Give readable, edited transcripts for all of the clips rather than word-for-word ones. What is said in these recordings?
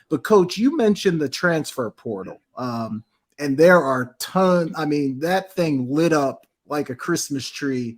But Coach, you mentioned the transfer portal. And there are tons. I mean, that thing lit up like a Christmas tree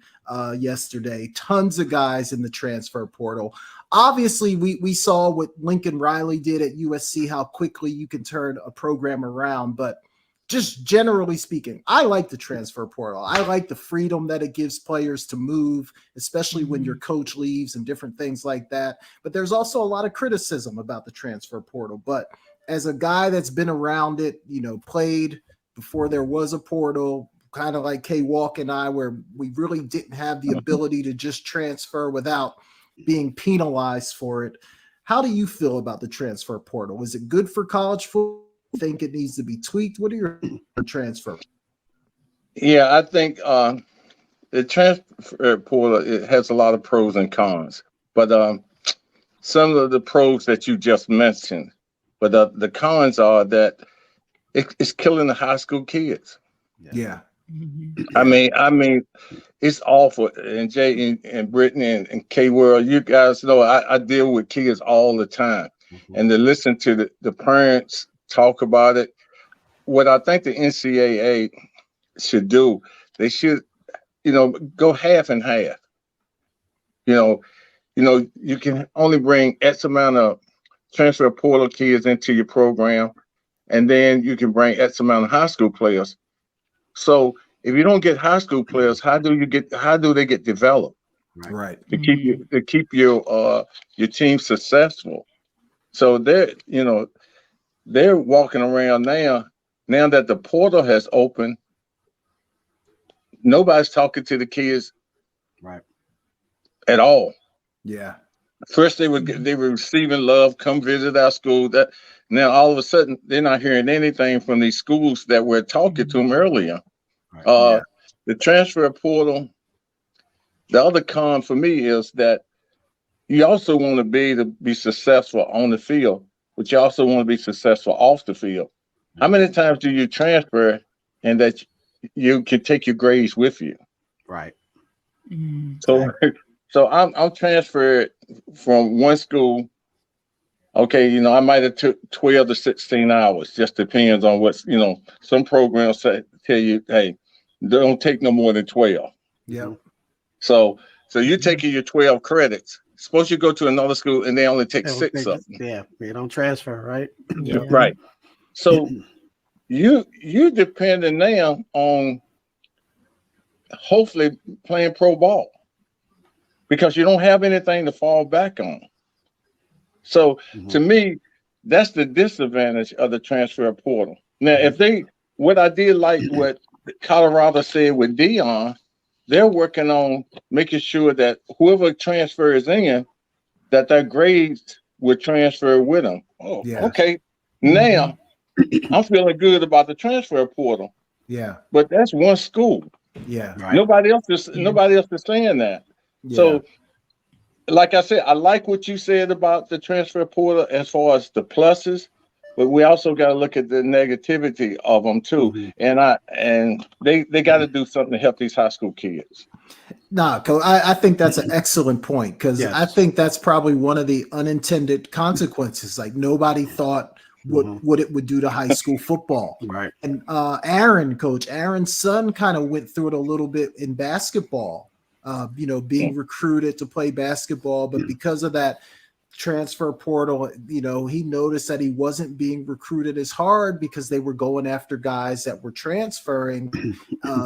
yesterday. Tons of guys in the transfer portal. Obviously, we saw what Lincoln Riley did at USC, how quickly you can turn a program around. But just generally speaking, I like the transfer portal. I like the freedom that it gives players to move, especially when your coach leaves and different things like that. But there's also a lot of criticism about the transfer portal. But as a guy that's been around it, played before there was a portal, kind of like K Walk and I, where we really didn't have the ability to just transfer without being penalized for it. How do you feel about the transfer portal? Is it good for college football? Think it needs to be tweaked? What are your transfer? Yeah, I think the transfer portal, it has a lot of pros and cons, but some of the pros that you just mentioned, but the cons are that it's killing the high school kids. Yeah. I mean, it's awful. And Jay and Brittany and K World, you guys know I deal with kids all the time, and to listen to the parents talk about it. What I think the NCAA should do, they should, go half and half. You can only bring X amount of transfer portal kids into your program, and then you can bring X amount of high school players. So if you don't get high school players, how do they get developed? Right. To keep your team successful. So they're walking around now that the portal has opened. Nobody's talking to the kids at all. Yeah. First they were receiving love, come visit our school. That now all of a sudden they're not hearing anything from these schools that were talking to them earlier. The transfer portal, the other con for me is that you also want to be successful on the field, but you also want to be successful off the field. How many times do you transfer and that you can take your grades with you? Right. So I'm transferred from one school. Okay, I might have took 12 to 16 hours. Just depends on what's, some programs tell you, hey, don't take no more than 12. Yeah. So you're taking your 12 credits. Suppose you go to another school and they only take 6 of them. Yeah, they don't transfer, right? Yeah. Right. So you depending now on hopefully playing pro ball because you don't have anything to fall back on. So to me, that's the disadvantage of the transfer portal. Now, what I did like what Colorado said with Dion, they're working on making sure that whoever transfers in, that their grades would transfer with them. Oh, yeah. Okay. Now, I'm feeling good about the transfer portal. Yeah. But that's one school. Yeah. Right. Nobody else is saying that. Yeah. So, like I said, I like what you said about the transfer portal as far as the pluses, but we also got to look at the negativity of them too. And they got to do something to help these high school kids. No, I think that's an excellent point because I think that's probably one of the unintended consequences. Like nobody thought what it would do to high school football. Right. And Coach Aaron's son kind of went through it a little bit in basketball, being recruited to play basketball. But because of that transfer portal, he noticed that he wasn't being recruited as hard because they were going after guys that were transferring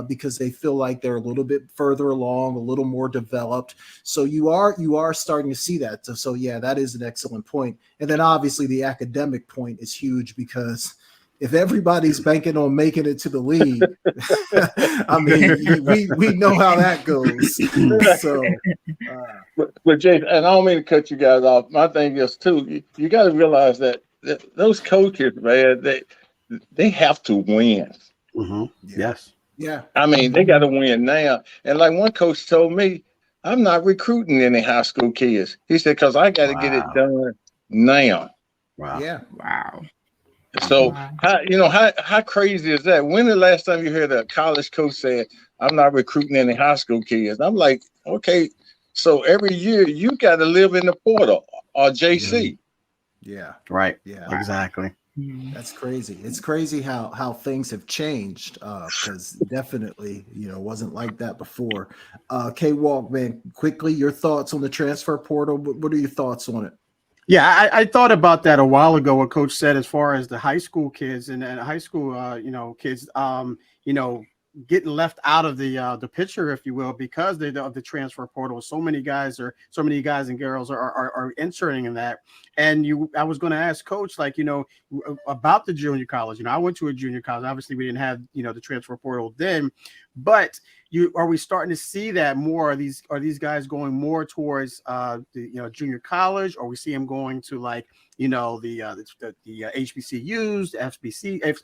because they feel like they're a little bit further along, a little more developed. So you are starting to see that. So yeah, that is an excellent point. And then obviously the academic point is huge because if everybody's banking on making it to the league, I mean, we know how that goes. So, but Jay, and I don't mean to cut you guys off. My thing is too, you got to realize that those coaches, man, they have to win. Mm-hmm. Yes. Yeah. I mean, they got to win now. And like one coach told me, I'm not recruiting any high school kids. He said, because I got to get it done now. Wow. Yeah. Wow. So how crazy is that? When the last time you heard a college coach say, I'm not recruiting any high school kids? I'm like, okay, so every year you got to live in the portal or JC. Yeah. Right. Yeah. Exactly. That's crazy. It's crazy how things have changed, because definitely, wasn't like that before. K-Walk, man, quickly, your thoughts on the transfer portal. What are your thoughts on it? Yeah, I thought about that a while ago. What Coach said as far as the high school kids and high school, kids, getting left out of the picture, if you will, because of the transfer portal. So many guys and girls are entering in that. And I was going to ask Coach, like, about the junior college. I went to a junior college. Obviously, we didn't have the transfer portal then, but are we starting to see that more? Are these guys going more towards the junior college, or we see them going to like the HBCUs,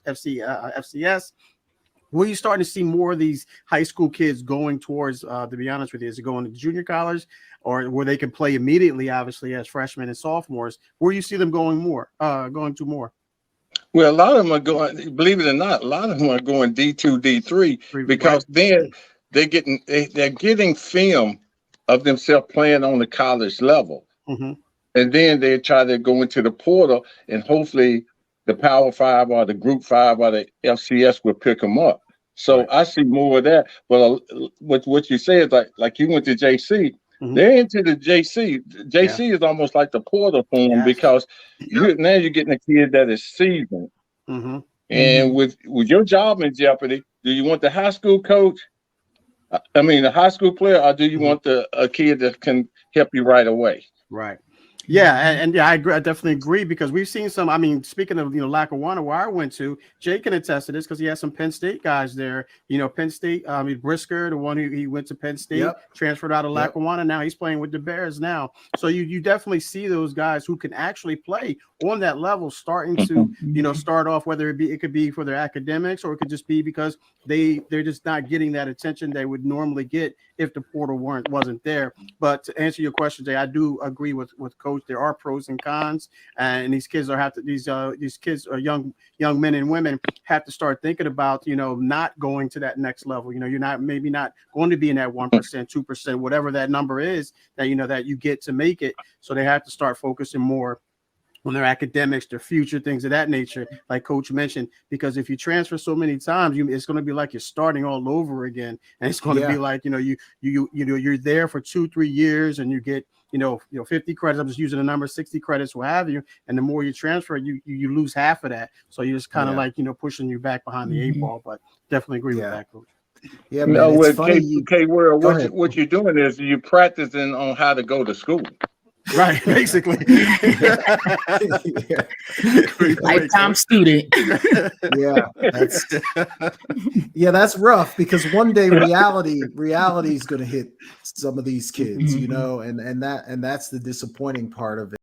FCS? Were you starting to see more of these high school kids going towards, to be honest with you, is it going to junior college, or where they can play immediately, obviously, as freshmen and sophomores? Where you see them going to more? Well, a lot of them are going, believe it or not, a lot of them are going D2, D3, because then they're getting film of themselves playing on the college level. Mm-hmm. And then they try to go into the portal, and hopefully the Power 5 or the Group 5 or the FCS will pick them up. So I see more of that. But what you say is like you went to JC. Mm-hmm. They're into the JC. JC is almost like the portal for them, because you're getting a kid that is seasoned. Mm-hmm. And with your job in jeopardy, do you want the high school coach? I mean, the high school player, or do you want a kid that can help you right away? Right. Yeah, and yeah, I agree. I definitely agree, because we've seen some. I mean, speaking of Lackawanna, where I went to, Jay can attest to this because he has some Penn State guys there. Penn State. Brisker, the one who he went to Penn State, transferred out of Lackawanna. Now he's playing with the Bears now. So you definitely see those guys who can actually play on that level, starting to start off. Whether it could be for their academics, or it could just be because they're just not getting that attention they would normally get if the portal wasn't there. But to answer your question, Jay, I do agree with Coach. There are pros and cons, and these kids these kids are young men and women have to start thinking about not going to that next level. You're maybe not going to be in that 1%, 2%, whatever that number is that that you get to make it. So they have to start focusing more on their academics, their future, things of that nature, like Coach mentioned, because if you transfer so many times, it's going to be like you're starting all over again. And it's going to be like, you're there for 2-3 years and you get, 50 credits. I'm just using the number 60 credits, what have you. And the more you transfer, you lose half of that. So you're just kind of like, pushing you back behind the 8 ball, but definitely agree with that, Coach. Yeah, man, it's funny. K-World, what you're doing is you're practicing on how to go to school. Right, basically. Lifetime student. That's rough, because one day reality is going to hit some of these kids, and that's the disappointing part of it.